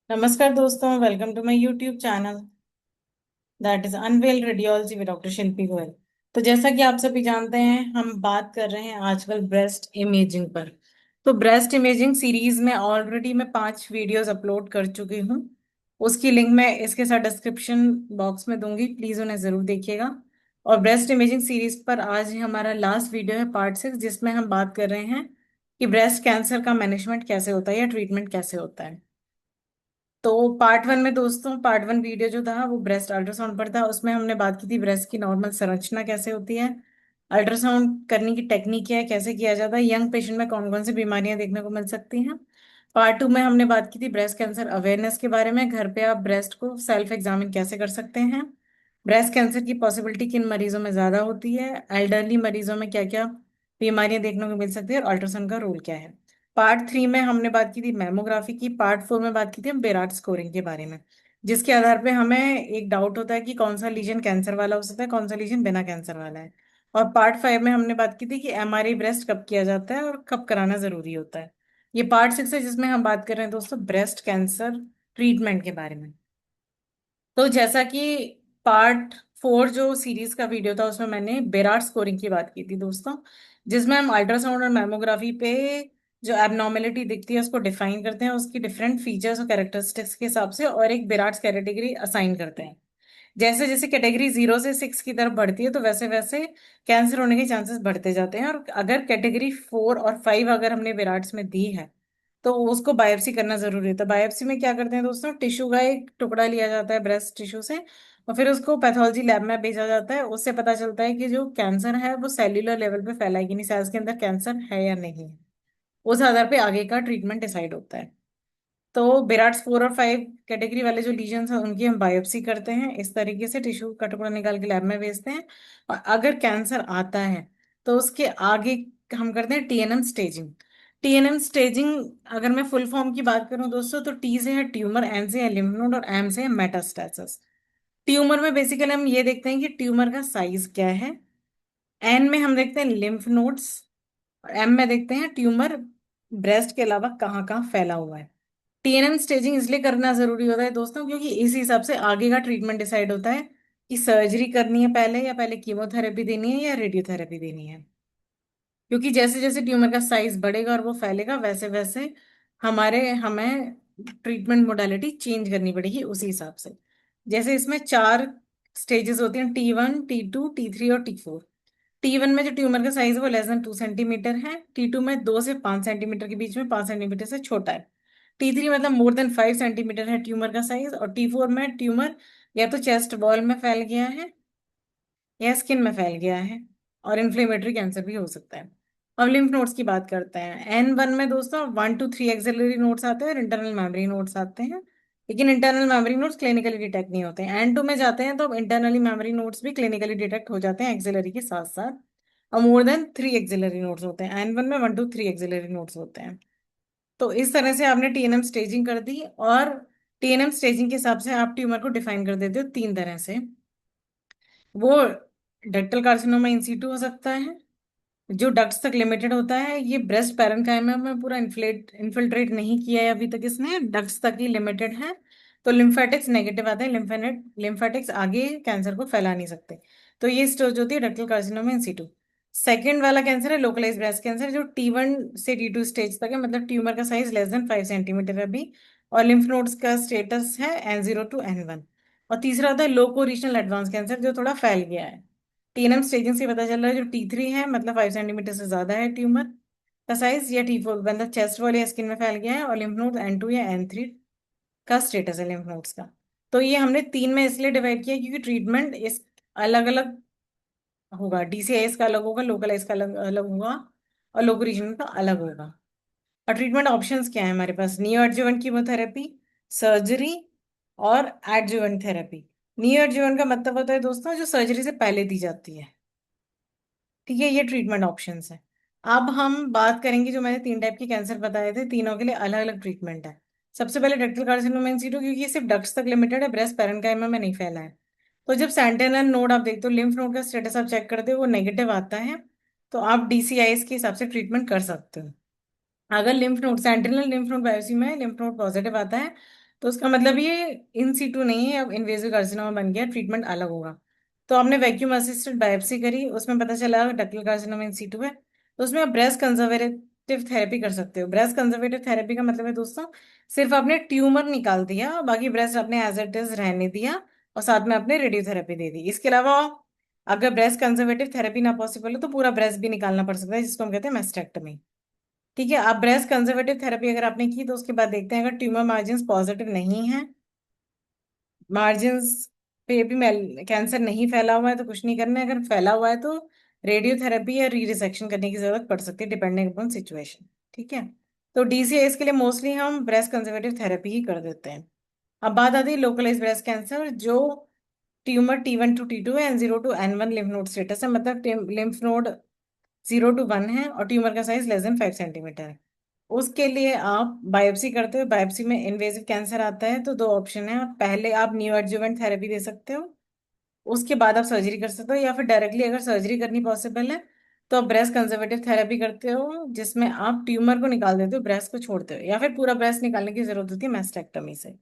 नमस्कार दोस्तों, welcome to my YouTube channel that is unveil radiology with doctor Shilpi Goyal. तो जैसा कि आप सभी जानते हैं, हम बात कर रहे हैं आजकल ब्रेस्ट इमेजिंग पर। तो ब्रेस्ट इमेजिंग सीरीज में ऑलरेडी मैं 5 वीडियोस अपलोड कर चुकी हूँ। उसकी लिंक मैं इसके साथ डिस्क्रिप्शन बॉक्स में दूंगी, प्लीज उन्हें जरूर देखिएगा। और ब्रेस्ट इमेजिंग सीरीज पर आज ही हमारा लास्ट वीडियो है, पार्ट 6, जिसमें हम बात कर रहे हैं कि ब्रेस्ट कैंसर का मैनेजमेंट कैसे होता है या ट्रीटमेंट कैसे होता है। तो पार्ट 1 में दोस्तों, पार्ट 1 वीडियो जो था वो ब्रेस्ट अल्ट्रासाउंड पर था। उसमें हमने बात की थी ब्रेस्ट की नॉर्मल संरचना कैसे होती है, अल्ट्रासाउंड करने की टेक्निक क्या है, कैसे किया जाता है, यंग पेशेंट में कौन कौन सी बीमारियां देखने को मिल सकती हैं। पार्ट 2 में हमने बात की थी ब्रेस्ट कैंसर अवेयरनेस के बारे में, घर पे आप ब्रेस्ट को सेल्फ एग्जामिन कैसे कर सकते हैं, ब्रेस्ट कैंसर की पॉसिबिलिटी किन मरीजों में ज्यादा होती है, एल्डरली मरीजों में क्या क्या बीमारियां देखने को मिल सकती है, और अल्ट्रासाउंड का रोल क्या है। पार्ट 3 में हमने बात की थी मैमोग्राफी की। पार्ट 4 में बात की थी हम बेराट स्कोरिंग के बारे में, जिसके आधार पे हमें एक डाउट होता है कि कौन सा लीजन कैंसर वाला हो सकता है, कौन सा लीजन बिना कैंसर वाला है। और पार्ट 5 में हमने बात की थी कि एमआरआई ब्रेस्ट कब किया जाता है और कब कराना जरूरी होता है। ये पार्ट 6 है जिसमें हम बात कर रहे हैं दोस्तों ब्रेस्ट कैंसर ट्रीटमेंट के बारे में। तो जैसा कि पार्ट 4 जो सीरीज का वीडियो था उसमें मैंने बेराट स्कोरिंग की बात की थी दोस्तों, जिसमें हम अल्ट्रासाउंड और मैमोग्राफी पे जो एबनॉर्मेलिटी दिखती है उसको डिफाइन करते हैं, उसकी डिफरेंट फीचर्स और कैरेक्टरिस्टिक्स के हिसाब से, और एक बेराट्स कैटेगरी असाइन करते हैं। जैसे जैसे कैटेगरी 0 से 6 की तरफ बढ़ती है तो वैसे वैसे कैंसर होने के चांसेस बढ़ते जाते हैं। और अगर कैटेगरी 4 और 5 अगर हमने विराट्स में दी है तो उसको बायोप्सी करना जरूरी होता है। बायोप्सी में क्या करते हैं दोस्तों, टिश्यू का एक टुकड़ा लिया जाता है ब्रेस्ट टिश्यू से, और फिर उसको पैथोलॉजी लैब में भेजा जाता है। उससे पता चलता है कि जो कैंसर है वो सेल्यूलर लेवल पे फैला है कि नहीं, सेल्स के अंदर कैंसर है या नहीं है। उस आधार पे आगे का ट्रीटमेंट डिसाइड होता है। तो बेराट्स 4 और 5 कैटेगरी वाले जो लीजन्स हैं उनकी हम बायोप्सी करते हैं, इस तरीके से टिश्यू का टुकड़ा निकाल के लैब में भेजते हैं। और अगर कैंसर आता है तो उसके आगे हम करते हैं टीएनएम स्टेजिंग। टीएनएम स्टेजिंग अगर मैं फुल फॉर्म की बात करूं दोस्तों, तो टी से है ट्यूमर, एन से है लिम्फ नोड, और एम से है मेटास्टेसिस। ट्यूमर में बेसिकली हम ये देखते हैं कि ट्यूमर का साइज क्या है, एन में हम देखते हैं लिम्फ नोड्स, और एम में देखते हैं ट्यूमर ब्रेस्ट के अलावा कहाँ कहाँ फैला हुआ है। टीएनएम स्टेजिंग इसलिए करना जरूरी होता है दोस्तों क्योंकि इस हिसाब से आगे का ट्रीटमेंट डिसाइड होता है कि सर्जरी करनी है पहले, या पहले कीमोथेरेपी देनी है या रेडियोथेरेपी देनी है। क्योंकि जैसे जैसे ट्यूमर का साइज बढ़ेगा और वो फैलेगा वैसे वैसे हमें ट्रीटमेंट मोडालिटी चेंज करनी पड़ेगी उसी हिसाब से। जैसे इसमें 4 स्टेजेस होती हैं, T1, T2, T3 और T4। T1 में जो ट्यूमर का साइज है वो <2 सेंटीमीटर है, T2 में 2 से 5 सेंटीमीटर के बीच में, 5 सेंटीमीटर से छोटा है, T3 मतलब मोर देन 5 सेंटीमीटर है ट्यूमर का साइज, और T4 में ट्यूमर या तो चेस्ट वॉल में फैल गया है या स्किन में फैल गया है, और इन्फ्लेमेटरी कैंसर भी हो सकता है। अब लिम्फ नोड्स की बात करते हैं। N1 में दोस्तों 1 to 3 एक्सिलरी नोड्स आते हैं और इंटरनल मेमोरी नोड्स आते हैं, लेकिन internal memory nodes clinically detect नहीं होते हैं। N2 में जाते हैं तो अब इंटरनली मेमोरी नोड्स भी क्लिनिकली डिटेक्ट हो जाते हैं एक्सिलरी के साथ साथ, और मोर देन 3 एक्सिलरी नोड्स होते हैं। N1 में 1 to 3 एक्सिलरी नोड्स होते हैं। तो इस तरह से आपने टीएनएम स्टेजिंग कर दी, और टीएनएम स्टेजिंग के हिसाब से आप ट्यूमर को डिफाइन कर देते हो 3 तरह से। वो डक्टल कार्सिनोमा इन सीटू हो सकता है, जो डक्ट्स तक लिमिटेड होता है, ये ब्रेस्ट पैरेन्काइमा में पूरा इन्फिल्ट्रेट नहीं किया है अभी तक इसने, डक्ट्स तक ही लिमिटेड है। तो लिम्फेटिक्स नेगेटिव आता है, लिम्फेटिक्स आगे कैंसर को फैला नहीं सकते। तो ये स्टेज होती है ductal carcinoma in situ. Second वाला कैंसर है लोकलाइज ब्रेस्ट कैंसर, जो T1 से T2 स्टेज तक है, मतलब ट्यूमर का साइज <5 सेंटीमीटर है अभी, और लिम्फ नोड्स का स्टेटस है N0 to N1। और तीसरा होता है लोको रीजनल एडवांस कैंसर, जो थोड़ा फैल गया है। टीएनएम स्टेजिंग से पता चल रहा है जो T3 है मतलब 5 सेंटीमीटर से ज्यादा है ट्यूमर का साइज, या T4 मतलब चेस्ट वॉल या स्किन में फैल गया है, और लिम्फ नोड N2 या N3 का स्टेटस है लिम्फ नोड्स का। तो ये हमने 3 में इसलिए डिवाइड किया क्योंकि ट्रीटमेंट इस अलग अलग होगा, डीसीआईएस का अलग होगा, लोकलाइज का अलग अलग होगा, और लोकल रीजन का अलग होगा। और ट्रीटमेंट ऑप्शंस क्या है हमारे पास, नियो एडजुवेंट कीमोथेरेपी, सर्जरी, और एडजुवेंट थेरेपी। नियो एडजुवेंट का मतलब होता है दोस्तों जो सर्जरी से पहले दी जाती है। ठीक है, ये ट्रीटमेंट ऑप्शंस है। अब हम बात करेंगे, जो मैंने 3 टाइप के कैंसर बताए थे, तीनों के लिए अलग अलग ट्रीटमेंट है। सबसे पहले डक्टल कार्सिनोमा इन सीटू, क्योंकि ये सिर्फ डक्ट्स तक लिमिटेड है, ब्रेस्ट पैरेन्काइमा में नहीं फैला है। तो जब सेंटिनल नोड आप देखते हो, लिम्फ नोड का स्टेटस आप चेक करते हो, वो नेगेटिव आता है, तो आप डीसीआईएस के हिसाब से ट्रीटमेंट कर सकते हो। अगर lymph node central lymph node biopsy में लिम्फ नोड पॉजिटिव आता है तो उसका मतलब ये इन सीटू नहीं है, अब इन्वेजिव कार्सिनोमा बन गया, ट्रीटमेंट अलग होगा। तो आपने वैक्यूम असिस्टेड बायोप्सी करी, उसमें पता चला डक्टल कार्सिनोमा इन सीटू है, तो उसमें आप ब्रेस्ट कंजर्वेटिव थेरेपी कर सकते हो। ब्रेस्ट कंजर्वेटिव थेरेपी का मतलब है दोस्तों, सिर्फ आपने ट्यूमर निकाल दिया, बाकी ब्रेस्ट आपने एज इट इज रहने दिया, और साथ में आपने रेडियोथेरेपी दे दी। इसके अलावा अगर ब्रेस्ट कंजर्वेटिव थेरेपी ना पॉसिबल हो तो पूरा ब्रेस्ट भी निकालना पड़ सकता है, जिसको हम कहते हैं मेस्टेक्टमी। ठीक है, आप ब्रेस्ट कंजर्वेटिव थेरेपी अगर आपने की तो उसके बाद देखते हैं, अगर ट्यूमर मार्जिन पॉजिटिव नहीं है, मार्जिन्स पे भी कैंसर नहीं फैला हुआ है, तो कुछ नहीं करना है। अगर फैला हुआ है तो रेडियोथेरेपी या री रिसेक्शन करने की जरूरत पड़ सकती है, डिपेंडिंग अपॉन सिचुएशन। ठीक है, तो डीसीएस के लिए मोस्टली हम ब्रेस्ट कंजर्वेटिव थेरेपी ही कर देते हैं। अब बात आती है लोकलाइज ब्रेस्ट कैंसर, जो ट्यूमर T1 to T2 है, N0 to N1 lymph node status है, मतलब लिम्फ नोड 0 to 1 है, और ट्यूमर का साइज <5 cm है। उसके लिए आप बायोप्सी करते हो, बायोप्सी में इन्वेजिव कैंसर आता है तो दो ऑप्शन है, पहले आप न्यू एडजुवेंट थेरेपी दे सकते हो, उसके बाद आप सर्जरी कर सकते हो, या फिर डायरेक्टली अगर सर्जरी करनी पॉसिबल है तो आप ब्रेस्ट कंजर्वेटिव थेरेपी करते हो, जिसमें आप ट्यूमर को निकाल देते हो, ब्रेस्ट को छोड़ते हो, या फिर पूरा ब्रेस्ट निकालने की जरूरत होती है मैस्टेक्टमी से।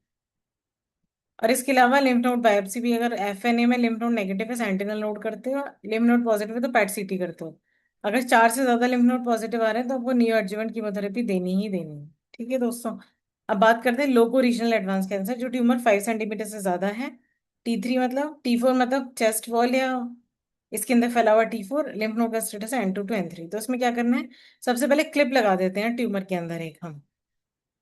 और इसके अलावा लिम्फ नोड बायोप्सी भी, अगर एफएनए में लिम्फ नोड नेगेटिव है सेंटिनल नोड करते हो, लिम्फ नोड पॉजिटिव है तो पैट सीटी करते हो। अगर 4 से ज्यादा लिम्फ नोड पॉजिटिव आ रहे हैं तो आपको न्यू एडजुवेंट कीमोथेरेपी देनी ही देनी है। ठीक है दोस्तों, अब बात करते हैं लोको रीजनल एडवांस कैंसर, जो ट्यूमर 5 cm से ज्यादा है। T3 मतलब, T4 मतलब चेस्ट वॉल या इसके अंदर फैला हुआ T4, लिम्फ नोड का स्टेटस है N2 to N3। तो इसमें क्या करना है, सबसे पहले क्लिप लगा देते हैं ट्यूमर के अंदर एक हम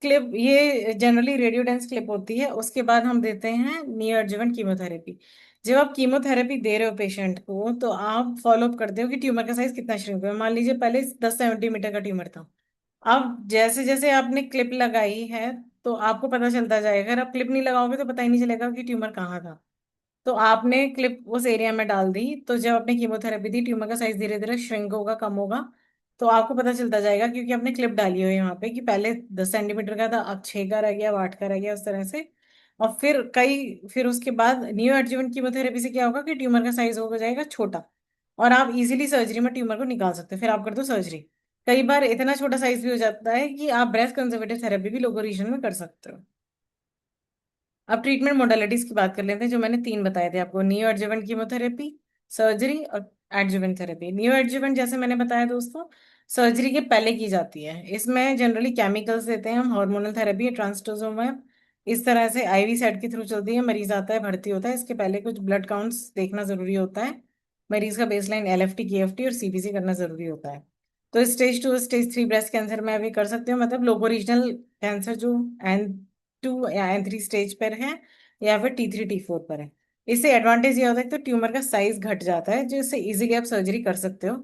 क्लिप, ये जनरली रेडियो डेंस क्लिप होती है। उसके बाद हम देते हैं नियो एडजुवेंट कीमोथेरेपी। जब आप कीमोथेरेपी दे रहे हो पेशेंट को, तो आप फॉलो अप करते हो कि ट्यूमर का साइज कितना श्रिंक हुआ है। मान लीजिए पहले 10 cm का ट्यूमर था, अब जैसे जैसे आपने क्लिप लगाई है तो आपको पता चलता जाएगा। अगर आप क्लिप नहीं लगाओगे तो पता ही नहीं चलेगा कि ट्यूमर कहाँ था। तो आपने क्लिप उस एरिया में डाल दी, तो जब आपने कीमोथेरेपी दी, ट्यूमर का साइज धीरे धीरे श्रिंक होगा, कम होगा, तो आपको पता चलता जाएगा, क्योंकि आपने क्लिप डाली हुई है वहां पे, कि पहले 10 cm का था, अब 6 का रह गया, अब 8 का रह गया, उस तरह से। और फिर उसके बाद न्यू एडजुवेंट कीमोथेरेपी से क्या होगा कि ट्यूमर का साइज हो जाएगा छोटा, और आप इजीली सर्जरी में ट्यूमर को निकाल सकते हो, फिर आप कर दो सर्जरी। कई बार इतना छोटा साइज भी हो जाता है कि आप ब्रेस्ट कंजर्वेटिव थेरेपी भी लोकल रीजन में कर सकते हो। अब ट्रीटमेंट मोडालिटीज की बात कर लेते हैं, जो मैंने तीन बताए थे आपको, नियो एडजुवेंट कीमोथेरेपी, सर्जरी और एडजुवेंट थेरेपी। नियो एडजुवेंट जैसे मैंने बताया दोस्तों, सर्जरी के पहले की जाती है। इसमें जनरली केमिकल्स देते हैं हम, हार्मोनल थेरेपी, ट्रांसटोजोमेब, इस तरह से आईवी सेट के थ्रू चलती है। मरीज आता है, भर्ती होता है, इसके पहले कुछ ब्लड काउंट्स देखना जरूरी होता है, मरीज का बेसलाइन LFT KFT और CBC करना जरूरी होता है। तो स्टेज 2 स्टेज 3 ब्रेस्ट कैंसर में अभी कर सकते हो, मतलब लोको रीजनल कैंसर जो N2 या N3 स्टेज पर है, या फिर T3 T4 पर है। इससे एडवांटेज ये होता है कि तो ट्यूमर का साइज घट जाता है, जिससे इजीली आप सर्जरी कर सकते हो।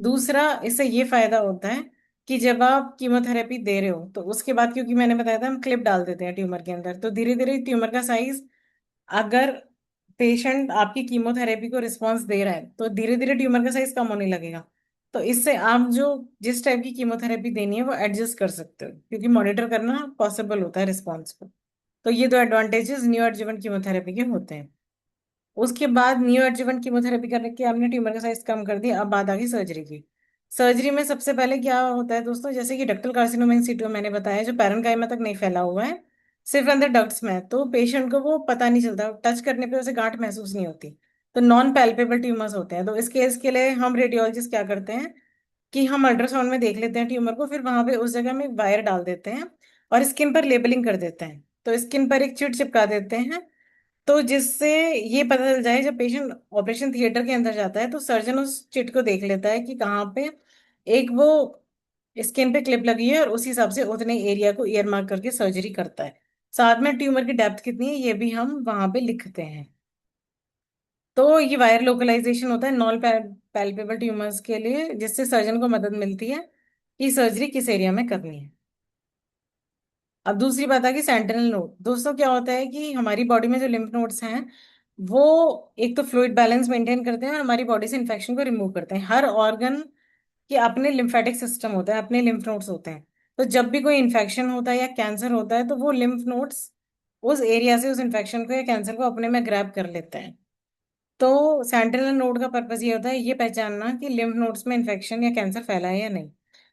दूसरा, इससे ये फायदा होता है कि जब आप कीमोथेरेपी दे रहे हो तो उसके बाद, क्योंकि मैंने बताया था हम क्लिप डाल देते हैं ट्यूमर के अंदर, तो धीरे धीरे ट्यूमर का साइज, अगर पेशेंट आपकी कीमोथेरेपी को रिस्पॉन्स दे रहा है तो धीरे धीरे ट्यूमर का साइज कम होने लगेगा। तो इससे आप जो जिस टाइप की कीमोथेरेपी देनी है वो एडजस्ट कर सकते हो, क्योंकि मॉनिटर करना पॉसिबल होता है रिस्पॉन्स को। तो ये दो एडवांटेजेस न्यू एडजुवेंट कीमोथेरेपी के होते हैं। उसके बाद न्यू एडजुवेंट कीमोथेरेपी करने के आपने ट्यूमर का साइज कम कर दिया, अब बात आ गई सर्जरी की। सर्जरी में सबसे पहले क्या होता है दोस्तों, जैसे कि डक्टल कार्सिनोमा इन सीटू मैंने बताया, जो पैरेन्काइमा तक नहीं फैला हुआ है, सिर्फ अंदर डक्ट्स में है, तो पेशेंट को वो पता नहीं चलता, टच करने पे उसे गांठ महसूस नहीं होती, तो नॉन पैल्पेबल ट्यूमर्स होते हैं। तो इस केस के लिए हम रेडियोलॉजिस्ट क्या करते हैं कि हम अल्ट्रासाउंड में देख लेते हैं ट्यूमर को, फिर वहां पे उस जगह में वायर डाल देते हैं और स्किन पर लेबलिंग कर देते हैं। तो स्किन पर एक चिट चिपका देते हैं, तो जिससे ये पता चल जाए, जब पेशेंट ऑपरेशन थिएटर के अंदर जाता है तो सर्जन उस चिट को देख लेता है कि कहाँ पे एक वो स्किन पे क्लिप लगी है, और उसी हिसाब से उतने एरिया को ईयर मार्क करके सर्जरी करता है। साथ में ट्यूमर की डेप्थ कितनी है ये भी हम वहां पे लिखते हैं। तो ये वायर लोकलाइजेशन होता है नॉन पैल्पेबल ट्यूमर्स के लिए, जिससे सर्जन को मदद मिलती है कि सर्जरी किस एरिया में करनी है। अब दूसरी बात है कि सेंटिनल नोड, दोस्तों क्या होता है कि हमारी बॉडी में जो लिम्फ नोड्स हैं, वो एक तो फ्लूइड बैलेंस मेंटेन करते हैं और हमारी बॉडी से इन्फेक्शन को रिमूव करते हैं। हर ऑर्गन के अपने लिम्फेटिक सिस्टम होता है, अपने लिम्फ नोड्स होते हैं। तो जब भी कोई इन्फेक्शन होता है या कैंसर होता है, तो वो लिम्फ नोड्स उस एरिया से उस इन्फेक्शन को या कैंसर को अपने में ग्रैब कर लेते हैं। तो सेंटिनल नोड का पर्पस ये होता है ये पहचानना कि लिम्फ नोड्स में इन्फेक्शन या कैंसर फैला है या नहीं।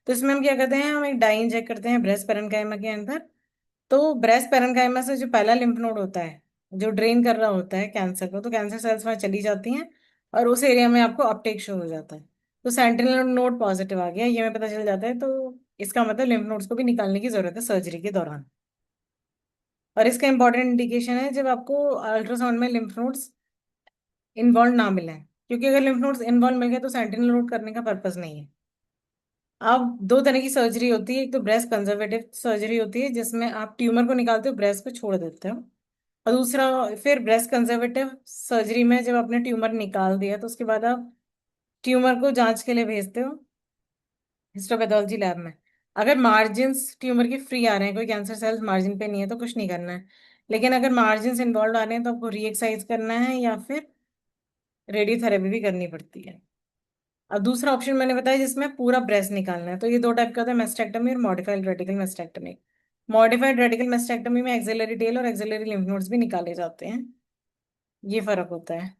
तो इसमें हम क्या करते हैं, हम एक डाई इंजेक्ट करते हैं ब्रेस्ट पेरेन्काइमा के अंदर। तो ब्रेस्ट पेरेन्काइमा से जो पहला लिम्फ नोड होता है, जो ड्रेन कर रहा होता है कैंसर को, तो कैंसर सेल्स वहां चली जाती हैं और उस एरिया में आपको अपटेक शो हो जाता है। तो सेंटिनल नोड पॉजिटिव आ गया, ये हमें पता चल जाता है। तो इसका मतलब लिम्फ नोड्स को भी निकालने की जरूरत है सर्जरी के दौरान। और इसका इंपॉर्टेंट इंडिकेशन है जब आपको अल्ट्रासाउंड में लिम्फ नोड्स इन्वॉल्व ना मिले, क्योंकि अगर लिम्फ नोड्स इन्वॉल्व मिल गए तो सेंटिनल नोड करने का पर्पज नहीं है। अब दो तरह की सर्जरी होती है, एक तो ब्रेस्ट कंजर्वेटिव सर्जरी होती है जिसमें आप ट्यूमर को निकालते हो, ब्रेस्ट को छोड़ देते हो। और दूसरा फिर ब्रेस्ट कंजर्वेटिव सर्जरी में जब आपने ट्यूमर निकाल दिया तो उसके बाद आप ट्यूमर को जांच के लिए भेजते हो हिस्टोपैथोलॉजी लैब में। अगर मार्जिन्स ट्यूमर के फ्री आ रहे हैं, कोई कैंसर सेल्स मार्जिन पे नहीं है, तो कुछ नहीं करना है। लेकिन अगर मार्जिन्स इन्वॉल्व आ रहे हैं तो आपको री एक्साइज करना है या फिर रेडियोथेरेपी भी करनी पड़ती है। अब दूसरा ऑप्शन मैंने बताया जिसमें पूरा ब्रेस्ट निकालना है, तो ये दो टाइप का होता है, मेस्टेक्टमी और modified radical mastectomy. Modified radical mastectomy में एक्सिलरी टेल और एक्सिलरी लिम्फ नोड्स भी निकाले जाते हैं, ये फर्क होता है।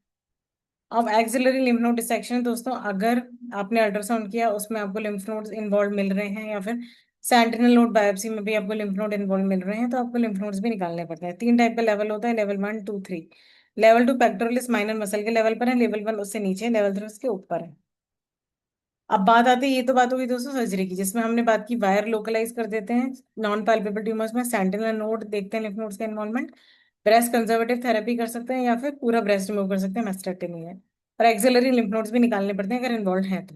अब एक्सिलरी लिम्फ नोड डिसेक्शन दोस्तों, अगर आपने अल्ट्रासाउंड किया उसमें आपको लिम्फ नोड्स इन्वॉल्व मिल रहे हैं या फिर सेंटिनल नोड बायोप्सी में भी आपको लिम्फ नोड इन्वॉल्व मिल रहे हैं, तो आपको लिम्फ नोड्स भी निकालने पड़ते हैं। तीन टाइप का लेवल होता है, level 1 2 3। Level 2 pectoralis minor muscle के लेवल पर है, लेवल 1 उससे नीचे है, लेवल 3 उसके ऊपर है। अब बात आती है, ये तो बात होगी दोस्तों सर्जरी की, जिसमें हमने बात की वायर लोकलाइज कर देते हैं नॉन पैल्पेबल ट्यूमर्स में, सेंटिनल नोड देखते हैं लिम्फ नोड्स का इन्वॉल्वमेंट। ब्रेस्ट कंजर्वेटिव थेरेपी कर सकते हैं या फिर पूरा ब्रेस्ट रिमूव कर सकते हैं मेस्टेक्टमी में। और एक्सिलरी लिम्फ नोड्स भी निकालने पड़ते हैं अगर इन्वॉल्व है तो।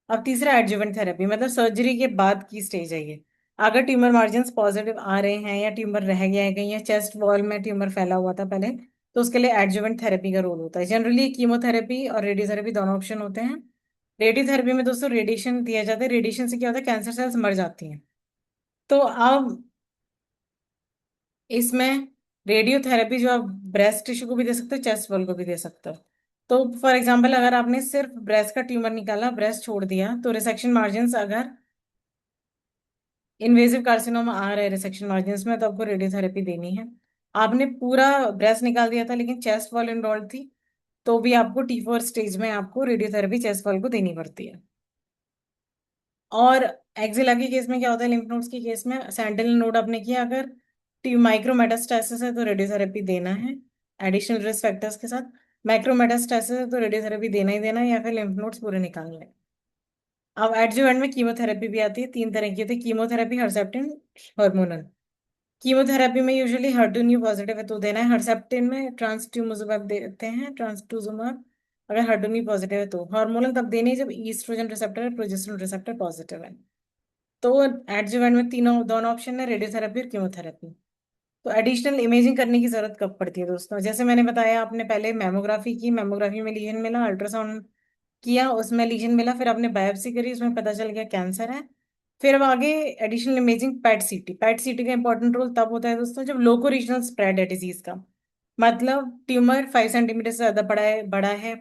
अब तीसरा एडजुवेंट थेरेपी, मतलब सर्जरी के बाद की स्टेज है ये। अगर ट्यूमर मार्जिन्स पॉजिटिव आ रहे हैं या ट्यूमर रह गया है कहीं, या चेस्ट वॉल में ट्यूमर फैला हुआ था पहले, तो उसके लिए एडजुवेंट थेरेपी का रोल होता है। जनरली कीमोथेरेपी और रेडियोथेरेपी दोनों ऑप्शन होते हैं। रेडियोथेरेपी में दोस्तों रेडिएशन दिया जाता है, रेडिएशन से क्या होता है, कैंसर सेल्स मर जाती हैं। तो अब इसमें रेडियोथेरेपी जो आप ब्रेस्ट टिश्यू को भी दे सकते हो, चेस्ट वॉल को भी दे सकते हो। तो फॉर एग्जांपल अगर आपने सिर्फ ब्रेस्ट का ट्यूमर निकाला, ब्रेस्ट छोड़ दिया, तो रिसेक्शन मार्जिन्स अगर इन्वेजिव कार्सिनोमा आ रहे हैं रिसेक्शन मार्जिन्स में, तो आपको रेडियोथेरेपी देनी है। आपने पूरा ब्रेस्ट निकाल दिया था लेकिन चेस्ट वॉल इन्वॉल्व थी, तो भी आपको T4 स्टेज में आपको रेडियोथेरेपी चेस्ट वॉल को देनी पड़ती है। और एक्जिला के केस में क्या होता है, लिम्फ नोड्स के केस में सेंटिनल नोड आपने किया, अगर माइक्रो मेटास्टेसिस है तो रेडियोथेरेपी देना है एडिशनल रिस्क फैक्टर्स के साथ। माइक्रो मेटास्टेसिस है तो रेडियोथेरेपी देना ही देना है या फिर लिम्फ नोड्स पूरे निकालने हैं। अब एडजुवेंट में कीमोथेरेपी भी आती है, तीन तरह की होती है कीमोथेरेपी, हर्सेप्टिन, हार्मोनल। कीमोथेरेपी में यूजुअली HER2 पॉजिटिव है तो देना है, हर्सेप्टिन में ट्रांसट्यूमोजुमैब देते हैं, ट्रांसट्यूजुमैब। अगर HER2 पॉजिटिव है तो हार्मोनल तब देने जब ईस्ट्रोजन रिसेप्टर है, प्रोजेस्टेरोन रिसेप्टर पॉजिटिव है। तो एडजुवेंट में तीनों दोनों ऑप्शन है, रेडियोथेरेपी और कीमोथेरेपी। तो एडिशनल इमेजिंग करने की जरूरत कब पड़ती है दोस्तों, जैसे मैंने बताया, आपने पहले मेमोग्राफी की, मेमोग्राफी में लीजन मिला, अल्ट्रासाउंड किया उसमें लीजन मिला, फिर आपने बायोप्सी करी उसमें पता चल गया कैंसर है। फिर अब आगे एडिशनल इमेजिंग पैट सीटी। पैट सीटी का इंपॉर्टेंट रोल तब होता है दोस्तों जब लोको रीजनल स्प्रेड है डिजीज का, मतलब ट्यूमर 5 सेंटीमीटर से ज्यादा बड़ा है,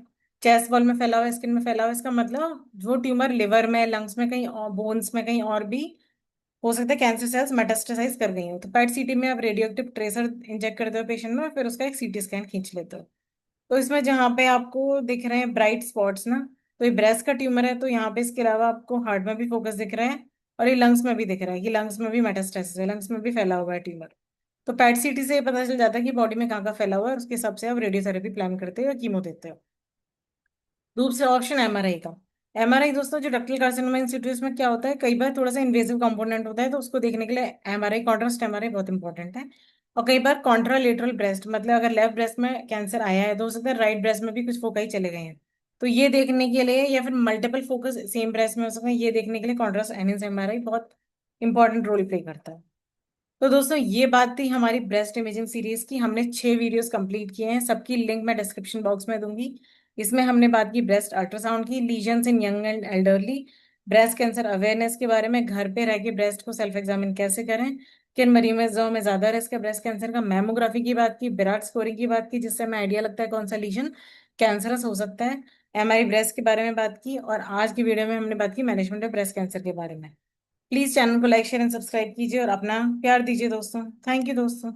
चेस्ट वॉल में फैला हुआ है, स्किन में फैला हुआ है, इसका मतलब वो ट्यूमर लिवर में, लंग्स में कहीं और, बोन्स में कहीं और भी हो सकता है कैंसर सेल्स मेटास्टेसाइज कर गई हो। तो पैट सीटी में आप रेडियो एक्टिव ट्रेसर इंजेक्ट करते हो पेशेंट में, फिर उसका एक सीटी स्कैन खींच लेते हो। तो इसमें जहाँ पे आपको दिख रहे हैं ब्राइट स्पॉट्स ना, तो ये ब्रेस्ट का ट्यूमर है, तो यहाँ पे इसके अलावा आपको हार्ट में भी फोकस दिख रहा है और ये लंग्स में भी दिख रहा है कि लंग्स में भी मेटास्टेसिस है, लंग्स में भी फैला हुआ है ट्यूमर। तो पैट सीटी से ये पता चल जाता है कि बॉडी में कहाँ कहाँ फैला हुआ है, उसके हिसाब से आप रेडियोथेरेपी प्लान करते हो या कीमो देते हो। दूसरा ऑप्शन एमआरआई का। एमआरआई दोस्तों जो डक्टल कार्सिनोमा इंस्टीट्यूट में क्या होता है, कई बार थोड़ा सा इन्वेसिव कंपोनेंट होता है, तो उसको देखने के लिए एमआरआई, कॉन्ट्रास्ट एमआरआई बहुत इंपॉर्टेंट है। और कई बार कॉन्ट्रालेटरल ब्रेस्ट, मतलब अगर लेफ्ट ब्रेस्ट में कैंसर आया है तो हो सकता है राइट ब्रेस्ट में भी कुछ फोकाई चले गए हैं, तो ये देखने के लिए, या फिर मल्टीपल फोकस सेम ब्रेस्ट में हो सकता है, ये देखने के लिए कॉन्ट्रास्ट एनएस एमआरआई बहुत इंपॉर्टेंट रोल प्ले करता है। तो दोस्तों ये बात थी हमारी ब्रेस्ट इमेजिंग सीरीज की, हमने 6 वीडियोस कंप्लीट किए हैं, सबकी लिंक मैं डिस्क्रिप्शन बॉक्स में दूंगी। इसमें हमने बात की ब्रेस्ट अल्ट्रासाउंड की, lesions in young and elderly, breast cancer awareness के बारे में, घर पे रह के ब्रेस्ट को सेल्फ एग्जामिन कैसे करें, किन मरीजों में ज्यादा रिस्क है ब्रेस्ट कैंसर का, मैमोग्राफी की बात की, बिराट स्कोरिंग की बात की जिससे हमें आइडिया लगता है कौन सा लीजन कैंसरस हो सकता है, एमआई ब्रेस्ट के बारे में बात की, और आज की वीडियो में हमने बात की मैनेजमेंट ऑफ ब्रेस्ट कैंसर के बारे में। प्लीज चैनल को लाइक शेयर एंड सब्सक्राइब कीजिए और अपना प्यार दीजिए दोस्तों। थैंक यू दोस्तों।